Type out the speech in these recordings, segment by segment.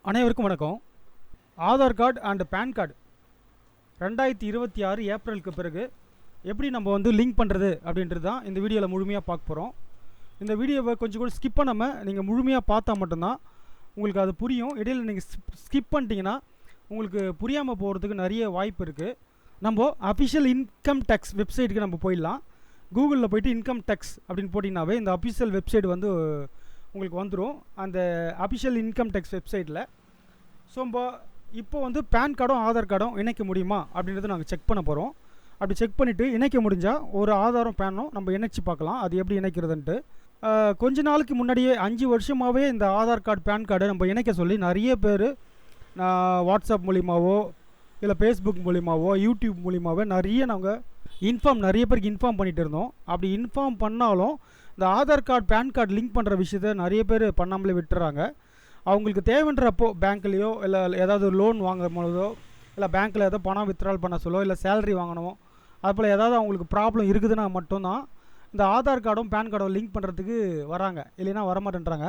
அனைவருக்கும் வணக்கம். Aadhaar card and PAN card 2026 ஏப்ரலுக்கு பிறகு எப்படி நம்ம வந்து லிங்க் பண்ணுறது அப்படின்றது தான் இந்த வீடியோவில் முழுமையாக பார்க்க போகிறோம். இந்த வீடியோவை கொஞ்சம் கூட ஸ்கிப் பண்ணாமல் நீங்கள் முழுமையாக பார்த்தா மட்டும்தான் உங்களுக்கு அது புரியும். இடையில் நீங்கள் ஸ்கிப் பண்ணிட்டீங்கன்னா உங்களுக்கு புரியாமல் போகிறதுக்கு நிறைய வாய்ப்பு இருக்குது. நம்ம அஃபிஷியல் இன்கம் டேக்ஸ் வெப்சைட்டுக்கு நம்ம போயிடலாம். கூகுளில் போய்ட்டு இன்கம் டேக்ஸ் அப்படின்னு போட்டிங்கனாவே இந்த அஃபிஷியல் வெப்சைட் வந்து உங்களுக்கு வந்துடும். அந்த அஃபிஷியல் இன்கம் டேக்ஸ் வெப்சைட்டில் ஸோ இப்போ வந்து பேன் கார்டும் ஆதார் கார்டும் இணைக்க முடியுமா அப்படின்றத நாங்கள் செக் பண்ண போகிறோம். அப்படி செக் பண்ணிவிட்டு இணைக்க முடிஞ்சால் ஒரு ஆதாரம் பேனும் நம்ம இணைச்சி பார்க்கலாம் அது எப்படி இணைக்கிறதுன்ட்டு. கொஞ்ச நாளுக்கு முன்னாடியே 5 வருஷமாகவே இந்த ஆதார் கார்டு பேன் கார்டு நம்ம இணைக்க சொல்லி நிறைய பேர் வாட்ஸ்அப் மூலிமாவோ இல்லை ஃபேஸ்புக் மூலிமாவோ யூடியூப் மூலிமாவோ நிறைய பேருக்கு இன்ஃபார்ம் பண்ணிகிட்டு இருந்தோம். அப்படி இன்ஃபார்ம் பண்ணாலும் இந்த Aadhaar card PAN card link பண்ணுற விஷயத்த நிறைய பேர் பண்ணாமலே விட்டுறாங்க. அவங்களுக்கு தேவைன்றப்போ பேங்க்லேயோ இல்லை ஏதாவது லோன் வாங்கும் பொழுதோ இல்லை பேங்க்கில் ஏதோ பணம் வித்ட்ரால் பண்ண சொல்லோ இல்லை சேலரி வாங்கணுமோ அதுபோல் ஏதாவது அவங்களுக்கு ப்ராப்ளம் இருக்குதுன்னா மட்டும்தான் இந்த ஆதார் கார்டும் பேன் கார்டும் லிங்க் பண்ணுறதுக்கு வராங்க, இல்லைன்னா வரமாட்டேன்றாங்க.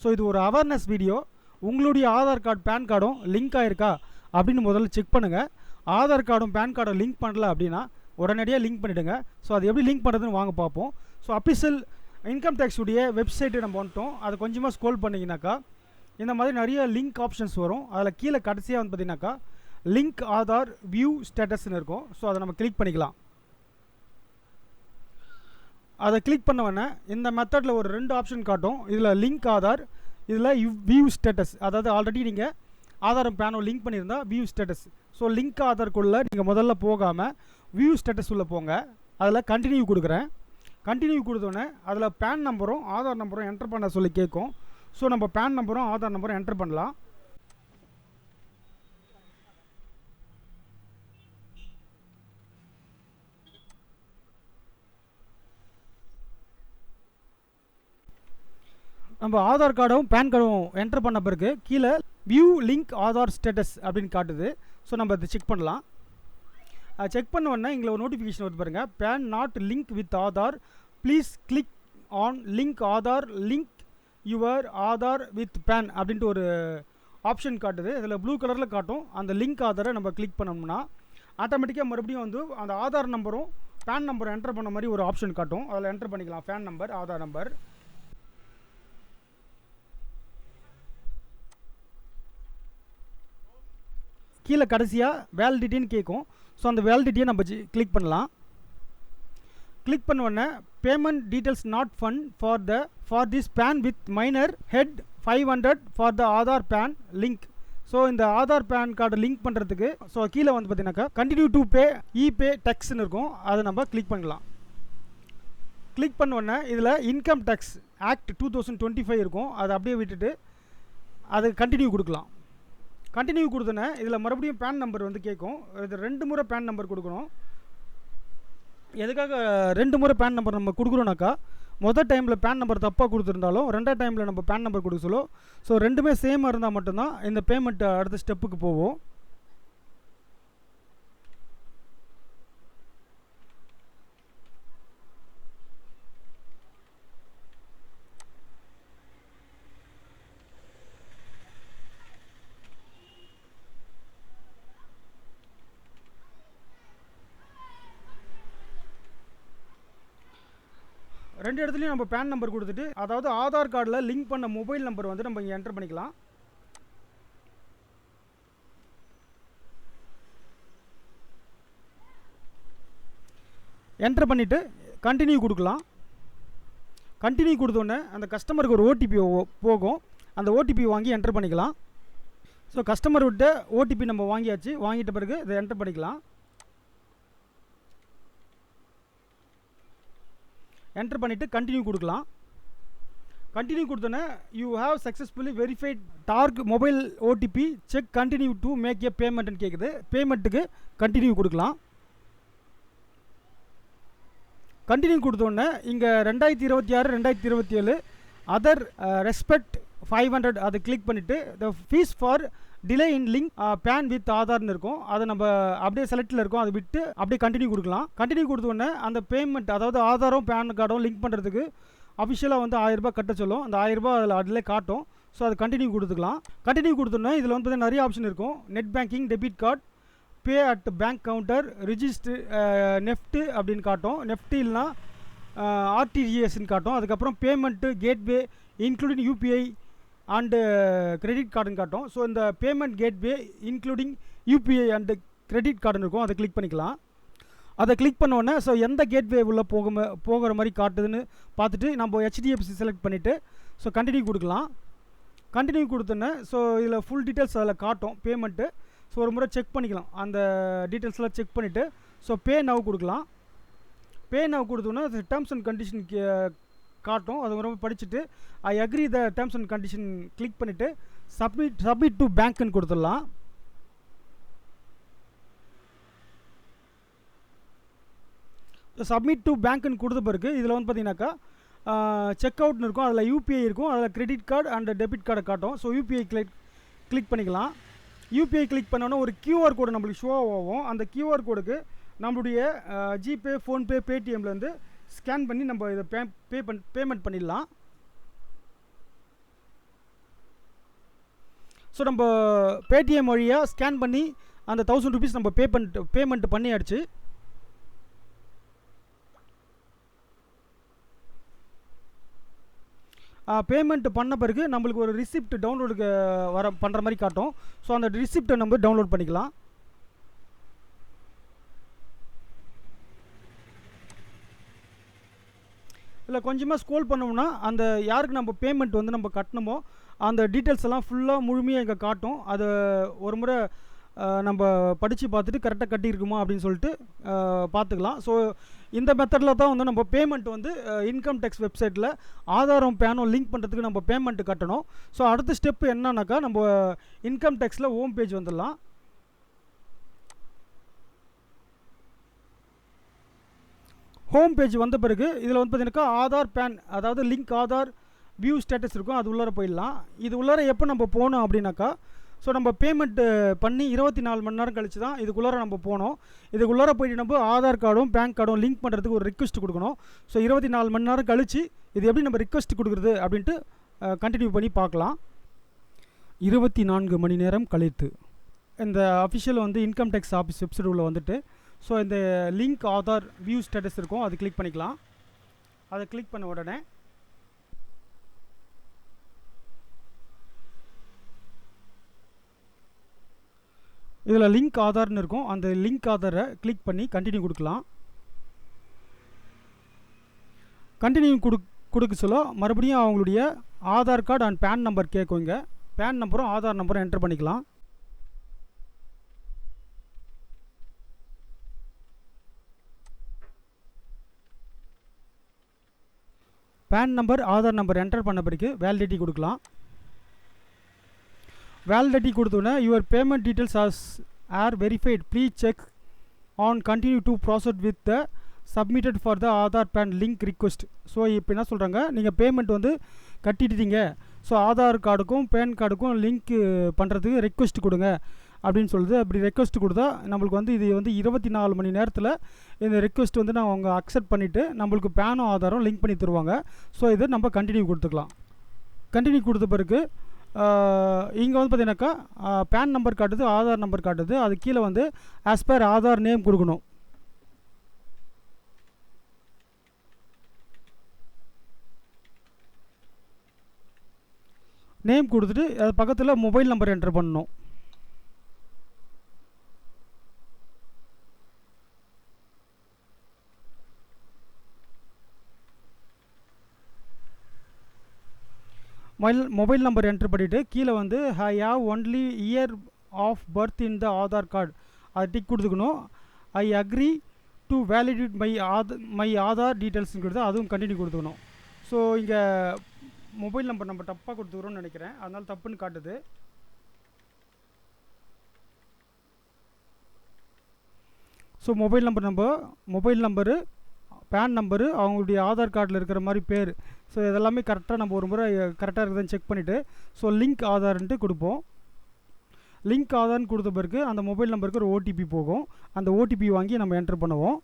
ஸோ இது ஒரு அவேர்னஸ் வீடியோ. உங்களுடைய ஆதார் கார்டு பேன் கார்டும் லிங்க் ஆகிருக்கா அப்படின்னு முதல்ல செக் பண்ணுங்கள். ஆதார் கார்டும் பேன் கார்டும் லிங்க் பண்ணல அப்படின்னா உடனடியாக லிங்க் பண்ணிவிடுங்க. ஸோ அது எப்படி லிங்க் பண்ணுறதுன்னு வாங்க பார்ப்போம். ஸோ அஃபிஷியல் இன்கம் டேக்ஸுடைய வெப்சைட்டு நம்ம வந்துட்டோம். அதை கொஞ்சமாக ஸ்க்ரோல் பண்ணிங்கனாக்கா இந்த மாதிரி நிறைய லிங்க் ஆப்ஷன்ஸ் வரும். அதில் கீழே கடைசியாக வந்து பார்த்திங்கனாக்கா லிங்க் ஆதார் வியூ ஸ்டேட்டஸ்ன்னு இருக்கும். ஸோ அதை நம்ம கிளிக் பண்ணிக்கலாம். அதை கிளிக் பண்ண உடனே இந்த மெத்தடில் ஒரு 2 ஆப்ஷன் காட்டும். இதில் லிங்க் ஆதார், இதில் வியூ ஸ்டேட்டஸ். அதாவது ஆல்ரெடி நீங்கள் ஆதாரம் பேனோ லிங்க் பண்ணியிருந்தால் வியூ ஸ்டேட்டஸ். ஸோ லிங்க் ஆதார்க்குள்ளே நீங்கள் முதல்ல போகாமல் வியூ ஸ்டேட்டஸ் உள்ளே போங்க. அதில் கண்டினியூ கொடுக்குறேன். கண்டினியூ கொடுத்தோன்னே அதில் பேன் நம்பரும் ஆதார் நம்பரும் என்டர் பண்ண சொல்லி கேட்கும். ஸோ நம்ம பேன் நம்பரும் ஆதார் நம்பரும் என்டர் பண்ணலாம். நம்ம ஆதார் கார்டும் பேன் கார்டும் என்டர் பண்ண பிறகு கீழே வியூ லிங்க் ஆதார் ஸ்டேட்டஸ் அப்படின்னு காட்டுது. ஸோ நம்ம அதை செக் பண்ணலாம். செக் பண்ண உடனே இங்கே ஒரு நோட்டிஃபிகேஷன் வருது பாருங்கள். PAN not link with Aadhaar, please click on link Aadhaar, link your Aadhaar with PAN அப்படின்ட்டு ஒரு ஆப்ஷன் காட்டுது. இதில் ப்ளூ கலரில் காட்டும். அந்த லிங்க் ஆதாரை நம்ம கிளிக் பண்ணோம்னா ஆட்டோமேட்டிக்காக மறுபடியும் வந்து அந்த ஆதார் நம்பரும் பேன் நம்பரும் என்டர் பண்ண மாதிரி ஒரு ஆப்ஷன் காட்டும். அதில் என்டர் பண்ணிக்கலாம் பேன் நம்பர், ஆதார் நம்பர். கீழே கடைசியாக வேலிடிட்டின்னு கேட்கும். ஸோ அந்த வேலிடிட்டியை நம்ம கிளிக் பண்ணலாம். கிளிக் பண்ண உடனே payment details not found for this PAN with minor head 500 for the Aadhaar PAN link. So இந்த ஆதார் பேன் கார்டு லிங்க் பண்ணுறதுக்கு ஸோ கீழே வந்து பார்த்தீங்கன்னாக்கா கண்டினியூ டு பே இபே டேக்ஸ்ன்னு இருக்கும். அதை நம்ம கிளிக் பண்ணலாம். கிளிக் பண்ண உடனே இதில் இன்கம் டேக்ஸ் ஆக்ட் 2025 இருக்கும். அதை அப்படியே விட்டுட்டு அது கண்டினியூ கொடுக்கலாம். கண்டினியூ கொடுத்தோன்னே இதில் மறுபடியும் பேன் நம்பர் வந்து கேட்கும். இது 2 முறை பேன் நம்பர் கொடுக்கணும். எதுக்காக 2 முறை பேன் நம்பர் நம்ம கொடுக்குறோன்னாக்கா மொதல் டைமில் பேன் நம்பர் தப்பாக கொடுத்துருந்தாலும் 2ஆவது டைமில் நம்ம பேன் நம்பர் கொடுக்க சொல்லும். ஸோ 2மே சேமாக இருந்தால் மட்டும்தான் இந்த பேமெண்ட் அடுத்த ஸ்டெப்புக்கு போவோம். ரெண்டு இடத்துலையும் நம்ம பேன் நம்பர் கொடுத்துட்டு அதாவது ஆதார் கார்டில் லிங்க் பண்ண மொபைல் நம்பர் வந்து நம்ம இங்கே என்டர் பண்ணிக்கலாம். என்டர் பண்ணிவிட்டு கண்டினியூ கொடுக்கலாம். கண்டினியூ கொடுத்தோன்னே அந்த கஸ்டமருக்கு ஒரு ஓடிபி போகும். அந்த ஓடிபி வாங்கி என்டர் பண்ணிக்கலாம். ஸோ கஸ்டமர் விட்ட ஓடிபி நம்ம வாங்கியாச்சு. வாங்கிட்ட பிறகு இதை என்டர் பண்ணிக்கலாம். என்டர் பண்ணிவிட்டு கண்டினியூ கொடுக்கலாம். கண்டினியூ கொடுத்தோன்னே you have successfully verified dark mobile OTP check continue to make a பேமெண்ட்னு கேட்குது. பேமெண்ட்டுக்கு கண்டினியூ கொடுக்கலாம். கண்டினியூ கொடுத்தோன்னே இங்கே 2026 2027 அதர் ரெஸ்பெக்ட் 500 அதை கிளிக் பண்ணிவிட்டு the fees for delay in link PAN with ஆதார்னு இருக்கும். அதை நம்ம அப்படியே செலக்டில் இருக்கும். அதை விட்டு அப்படியே கண்டினியூ கொடுக்கலாம். கண்டினியூ கொடுத்தோடனே அந்த பேமெண்ட் அதாவது ஆதாரும் பேன் கார்டும் லிங்க் பண்ணுறதுக்கு அஃபிஷியலாக வந்து 1000 ரூபாய் கட்ட சொல்லும். அந்த 1000 ரூபாய் அதில் காட்டும். ஸோ அது கண்டினியூ கொடுத்துக்கலாம். கண்டினியூ கொடுத்தோன்னா இதில் வந்து பார்த்தீங்கன்னா நிறைய ஆப்ஷன் இருக்கும். Net banking, debit card, pay at bank counter, register, NEFT அப்படின்னு காட்டும். நெஃப்ட் இல்லைனா ஆர்டிஜிஎஸ்ன்னு காட்டும். அதுக்கப்புறம் payment gateway including UPI and credit கார்டுன்னு காட்டும். ஸோ இந்த payment gateway including UPI and credit கார்டுன்னு இருக்கும். அதை கிளிக் பண்ணிக்கலாம். அதை கிளிக் பண்ணோடனே ஸோ எந்த கேட்வே உள்ள போகிற மாதிரி காட்டுதுன்னு பார்த்துட்டு நம்ம ஹெச்டிஎஃப்சி செலக்ட் பண்ணிவிட்டு ஸோ கண்டினியூ கொடுக்கலாம். கண்டினியூ கொடுத்தோன்னே ஸோ இதில் ஃபுல் டீட்டெயில்ஸ் அதில் காட்டும் பேமெண்ட்டு. ஸோ ஒரு முறை செக் பண்ணிக்கலாம். அந்த டீட்டெயில்ஸ்லாம் செக் பண்ணிவிட்டு ஸோ பே நவ் கொடுக்கலாம். பே நவ் கொடுத்தோன்னா அது டேர்ம்ஸ் அண்ட் கண்டிஷன் காட்டும். அது ஒரு படிச்சுட்டு I agree the terms and condition click பண்ணிவிட்டு சப்மிட் டு பேங்க்னு கொடுத்துடலாம். சப்மிட் டு பேங்க்னு கொடுத்த பிறகு இதில் வந்து பார்த்தீங்கன்னாக்கா செக் அவுட்னு இருக்கும். அதில் யூபிஐ இருக்கும். அதில் கிரெடிட் கார்டு அண்ட் டெபிட் கார்டை காட்டும். ஸோ யூபிஐ கிளிக் பண்ணிக்கலாம். யூபிஐ கிளிக் பண்ணோன்னா ஒரு கியூஆர் கோடு நம்மளுக்கு ஷோ ஆகும். அந்த கியூஆர் கோடுக்கு நம்மளுடைய ஜிபே, ஃபோன்பே, பேடிஎம்லேருந்து ஸ்கேன் பண்ணி நம்ம இதை பேமெண்ட் பண்ணிடலாம். ஸோ நம்ம பேடிஎம் வழியாக ஸ்கேன் பண்ணி அந்த 1000 rupees நம்ம பேமெண்ட் பண்ணியாச்சு. பேமெண்ட் பண்ண பிறகு நம்மளுக்கு ஒரு ரிசிப்ட் டவுன்லோடுக்கு பண்ணுற மாதிரி காட்டும். ஸோ அந்த ரிசிப்டை நம்ம டவுன்லோட் பண்ணிக்கலாம். இல்லை கொஞ்சமாக ஸ்க்ரோல் பண்ணோம்னா அந்த யாருக்கு நம்ம பேமெண்ட் வந்து நம்ம கட்டணுமோ அந்த டீட்டெயில்ஸ் எல்லாம் ஃபுல்லாக முழுமையாக இங்கே காட்டும். அதை ஒரு முறை நம்ம படித்து பார்த்துட்டு கரெக்டாக கட்டியிருக்குமா அப்படின்னு சொல்லிட்டு பார்த்துக்கலாம். ஸோ இந்த மெத்தடில் தான் வந்து நம்ம பேமெண்ட் வந்து இன்கம் டேக்ஸ் வெப்சைட்டில் ஆதாரம் பேனும் லிங்க் பண்ணுறதுக்கு நம்ம பேமெண்ட் கட்டணும். ஸோ அடுத்த ஸ்டெப்பு என்னன்னாக்கா நம்ம இன்கம் டேக்ஸில் ஹோம் பேஜ் வந்துடலாம். ஹோம் பேஜ் வந்த பிறகு இதில் வந்து பார்த்தீங்கன்னாக்கா ஆதார் பேன், அதாவது லிங்க் ஆதார் வியூ ஸ்டேட்டஸ் இருக்கும். அது உள்ளார போயிடலாம். இது உள்ளார எப்போ நம்ம போனோம் அப்படின்னாக்கா ஸோ நம்ம பேமெண்ட்டு பண்ணி 24 மணி நேரம் கழிச்சு தான் இதுக்குள்ளார நம்ம போனோம். இதுக்குள்ளார போயிட்டு நம்ம ஆதார் கார்டும் பேங்க் கார்டும் லிங்க் பண்ணுறதுக்கு ஒரு ரிக்வெஸ்ட் கொடுக்கணும். ஸோ 24 மணி நேரம் கழிச்சு இது எப்படி நம்ம ரிக்வெஸ்ட் கொடுக்குறது அப்படின்ட்டு கண்டினியூ பண்ணி பார்க்கலாம். 24 மணி நேரம் கழித்து இந்த அஃபிஷியல் வந்து இன்கம் டேக்ஸ் ஆஃபீஸ் வெப்சைட் உள்ள வந்துட்டு ஸோ இந்த லிங்க் ஆதார் வியூ ஸ்டேட்டஸ் இருக்கும். அது கிளிக் பண்ணிக்கலாம். அதை கிளிக் பண்ண உடனே இதில் லிங்க் ஆதார்னு இருக்கும். அந்த லிங்க் ஆதாரை கிளிக் பண்ணி கண்டினியூ கொடுக்கலாம். கண்டினியூ கொடுக்க சொல்ல மறுபடியும் அவங்களுடைய Aadhaar card and PAN number கேட்குங்க. பேன் நம்பரும் ஆதார் நம்பரும் என்டர் பண்ணிக்கலாம். PAN number Aadhaar number enter பண்ண பிறகு வேலிடிட்டி கொடுக்கலாம். வேலிடிட்டி கொடுத்தோன்னே your payment details are verified, please check on continue to process with the submitted for the Aadhaar PAN link request. So இப்போ என்ன சொல்கிறாங்க, நீங்கள் பேமெண்ட் வந்து கட்டிட்டீங்க, ஸோ ஆதார் கார்டுக்கும் பேன் கார்டுக்கும் லிங்க் பண்ணுறதுக்கு ரெக்வெஸ்ட் கொடுங்க அப்படின்னு சொல்லுது. அப்படி ரெக்வெஸ்ட் கொடுத்தா நம்மளுக்கு வந்து இது வந்து 24 மணி நேரத்தில் இந்த ரெக்வெஸ்ட் வந்து நான் அவங்க அக்செப்ட் பண்ணிவிட்டு நம்மளுக்கு பேனும் ஆதாரம் லிங்க் பண்ணி தருவாங்க. ஸோ இதை நம்ம கண்டினியூ கொடுத்துக்கலாம். கண்டினியூ கொடுத்த பிறகு இங்கே வந்து பார்த்தீங்கன்னாக்கா பேன் நம்பர் காட்டுது, ஆதார் நம்பர் காட்டுது. அது கீழே வந்து ஆஸ் பர் ஆதார் நேம் கொடுக்கணும். நேம் கொடுத்துட்டு அது பக்கத்தில் மொபைல் நம்பர் என்டர் பண்ணணும். மொபைல் நம்பர் என்ட்ரு பண்ணிவிட்டு கீழே வந்து I have only year of birth in the Aadhaar card அதை டிக் கொடுத்துக்கணும். I agree to validate my Aadhaar டீட்டெயில்ஸ்ங்கிறது அதுவும் கண்டினியூ கொடுத்துக்கணும். ஸோ இங்கே மொபைல் நம்பர் நம்ம தப்பாக கொடுத்துக்கிறோன்னு நினைக்கிறேன், அதனால் தப்புன்னு காட்டுது. So mobile number PAN number அவங்களுடைய ஆதார் கார்டில் இருக்கிற மாதிரி பேர், ஸோ இதெல்லாமே கரெக்டாக நம்ம ஒரு முறை கரெக்டாக இருக்குதுன்னு செக் பண்ணிவிட்டு ஸோ லிங்க் ஆதார்ன்ட்டு கொடுப்போம். லிங்க் ஆதார்னு கொடுத்த பிறகு அந்த மொபைல் நம்பருக்கு ஒரு ஓடிபி போகும். அந்த ஓடிபி வாங்கி நம்ம என்ட்ரு பண்ணுவோம்.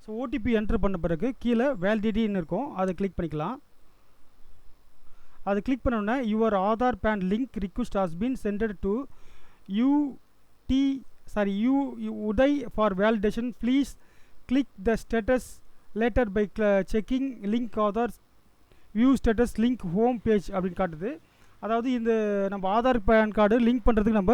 ஸோ ஓடிபி என்ட்ரு பண்ண பிறகு கீழே வேலிடிட்டின்னு இருக்கும், அதை கிளிக் பண்ணிக்கலாம். அது கிளிக் பண்ணோன்னே your Aadhaar PAN link request has been sented to UIDAI for validation please click the status later by checking link Aadhaar view status link home page அப்படின்னு காட்டுது. அதாவது இந்த நம்ம ஆதார் பேன் கார்டு லிங்க் பண்ணுறதுக்கு நம்ம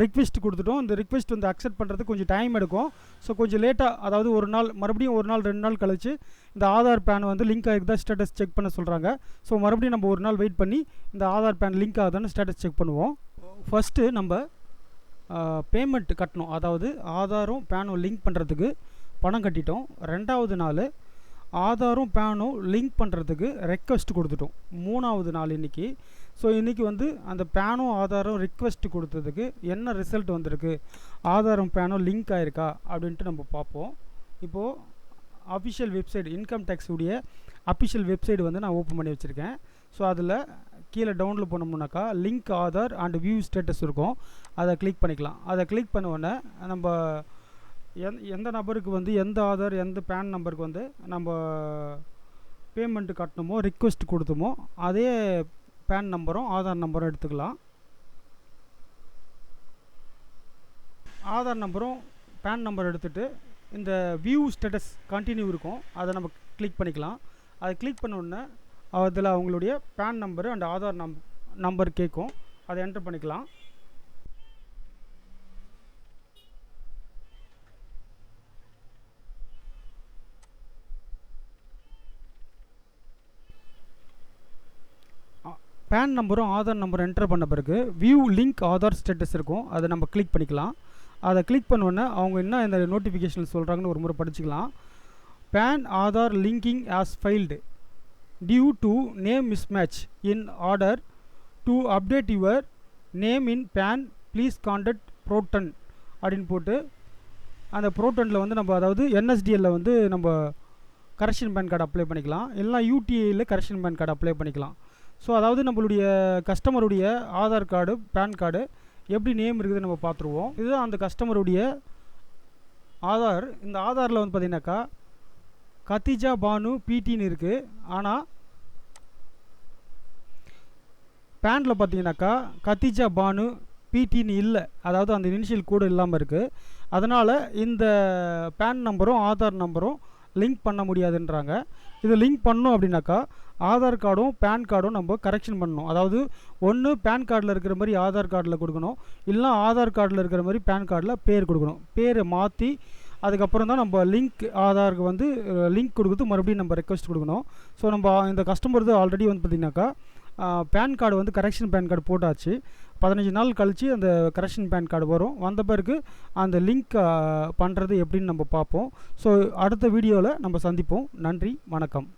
ரிக்வெஸ்ட் கொடுத்துட்டோம். இந்த ரிக்வெஸ்ட் வந்து அக்செப்ட் பண்ணுறதுக்கு கொஞ்சம் டைம் எடுக்கும். ஸோ கொஞ்சம் லேட்டாக, அதாவது ஒரு நாள் மறுபடியும் 1 நாள் 2 நாள் கழிச்சு இந்த ஆதார் பேன் வந்து லிங்க் ஆகிருந்தா ஸ்டேட்டஸ் செக் பண்ண சொல்கிறாங்க. ஸோ மறுபடியும் நம்ம 1 நாள் வெயிட் பண்ணி இந்த ஆதார் பேன் லிங்க் ஆகுதான்னு ஸ்டேட்டஸ் செக் பண்ணுவோம். ஃபஸ்ட்டு நம்ம பேமெண்ட் கட்டணும். அதாவது ஆதாரும் பேனும் லிங்க் பண்ணுறதுக்கு பணம் கட்டிட்டோம். 2வது நாள் ஆதாரும் பேனும் லிங்க் பண்ணுறதுக்கு ரெக்வெஸ்ட் கொடுத்துட்டோம். 3வது நாள் இன்றைக்கி. ஸோ இன்றைக்கி வந்து அந்த பேனும் ஆதாரும் ரிக்வெஸ்ட் கொடுத்ததுக்கு என்ன ரிசல்ட் வந்திருக்கு, ஆதாரும் பேனும் லிங்க் ஆகிருக்கா அப்படின்ட்டு நம்ம பார்ப்போம். இப்போது அஃபிஷியல் வெப்சைட், இன்கம் டேக்ஸ் உடைய அஃபிஷியல் வெப்சைட் வந்து நான் ஓப்பன் பண்ணி வச்சுருக்கேன். ஸோ அதில் கீழே டவுன்லோட் பண்ணோம்னாக்கா link Aadhaar and view status இருக்கும். அதை கிளிக் பண்ணிக்கலாம். அதை கிளிக் பண்ண உடனே நம்ம எந்த நபருக்கு வந்து எந்த ஆதார் எந்த பேன் நம்பருக்கு வந்து நம்ம பேமெண்ட்டு கட்டணுமோ ரிக்வெஸ்ட் கொடுத்தோமோ அதே பேன் நம்பரும் ஆதார் நம்பரும் எடுத்துக்கலாம். ஆதார் நம்பரும் பேன் நம்பர் எடுத்துகிட்டு இந்த வியூ ஸ்டேட்டஸ் கண்டினியூ இருக்கும், அதை நம்ம கிளிக் பண்ணிக்கலாம். அதை கிளிக் பண்ண உடனே அதில் அவங்களுடைய PAN number and Aadhaar number கேட்கும். அதை என்டர் பண்ணிக்கலாம். பேன் நம்பரும் ஆதார் நம்பரும் என்டர் பண்ண பிறகு வியூ லிங்க் ஆதார் ஸ்டேட்டஸ் இருக்கும், அதை நம்ம கிளிக் பண்ணிக்கலாம். அதை கிளிக் பண்ணோன்னே அவங்க என்ன இந்த நோட்டிஃபிகேஷன் சொல்கிறாங்கன்னு ஒரு முறை படிச்சுக்கலாம். PAN Aadhaar linking has failed due to name mismatch in order to update your name in PAN please contact Protean அப்படின்னு போட்டு அந்த ப்ரோட்டனில் வந்து நம்ம, அதாவது என்எஸ்டிஎல்லில் வந்து நம்ம கரெக்ஷன் பேன் கார்டு அப்ளை பண்ணிக்கலாம், இல்லைனா யூடிஐயில் கரெக்ஷன் பேன் கார்டு அப்ளை பண்ணிக்கலாம். ஸோ அதாவது நம்மளுடைய கஸ்டமருடைய ஆதார் கார்டு பேன் கார்டு எப்படி நேம் இருக்குதுன்னு நம்ம பார்த்துருவோம். இதுதான் அந்த கஸ்டமருடைய ஆதார். இந்த ஆதாரில் வந்து பார்த்திங்கனாக்கா கத்திஜா பானு பிடின்னு இருக்குது. ஆனால் பேனில் பார்த்தீங்கன்னாக்கா கத்திஜா பானு பிடின்னு இல்லை, அதாவது அந்த இனிஷியல் கோடு இல்லாமல் இருக்குது. அதனால் இந்த பேன் நம்பரும் ஆதார் நம்பரும் லிங்க் பண்ண முடியாதுன்றாங்க. இது லிங்க் பண்ணோம் அப்படின்னாக்கா ஆதார் கார்டும் பேன் கார்டும் நம்ம கரெக்ஷன் பண்ணணும். அதாவது ஒன்று பேன் கார்டில் இருக்கிற மாதிரி ஆதார் கார்டில் கொடுக்கணும், இல்லைனா ஆதார் கார்டில் இருக்கிற மாதிரி பேன் கார்டில் பேர் கொடுக்கணும். பேரை மாற்றி அதுக்கப்புறம் தான் நம்ம லிங்க் ஆதாருக்கு வந்து லிங்க் கொடுக்குறது மறுபடியும் நம்ம ரெக்வெஸ்ட் கொடுக்கணும். ஸோ நம்ம இந்த கஸ்டமர் ஆல்ரெடி வந்து பார்த்திங்கனாக்கா பேன் கார்டு வந்து கரெக்ஷன் பேன் கார்டு போட்டாச்சு. 15 நாள் கழித்து அந்த கரெக்ஷன் பேன் கார்டு வரும். வந்த பிறகு அந்த லிங்க் பண்ணுறது எப்படின்னு நம்ம பார்ப்போம். ஸோ அடுத்த வீடியோவில் நம்ம சந்திப்போம். நன்றி, வணக்கம்.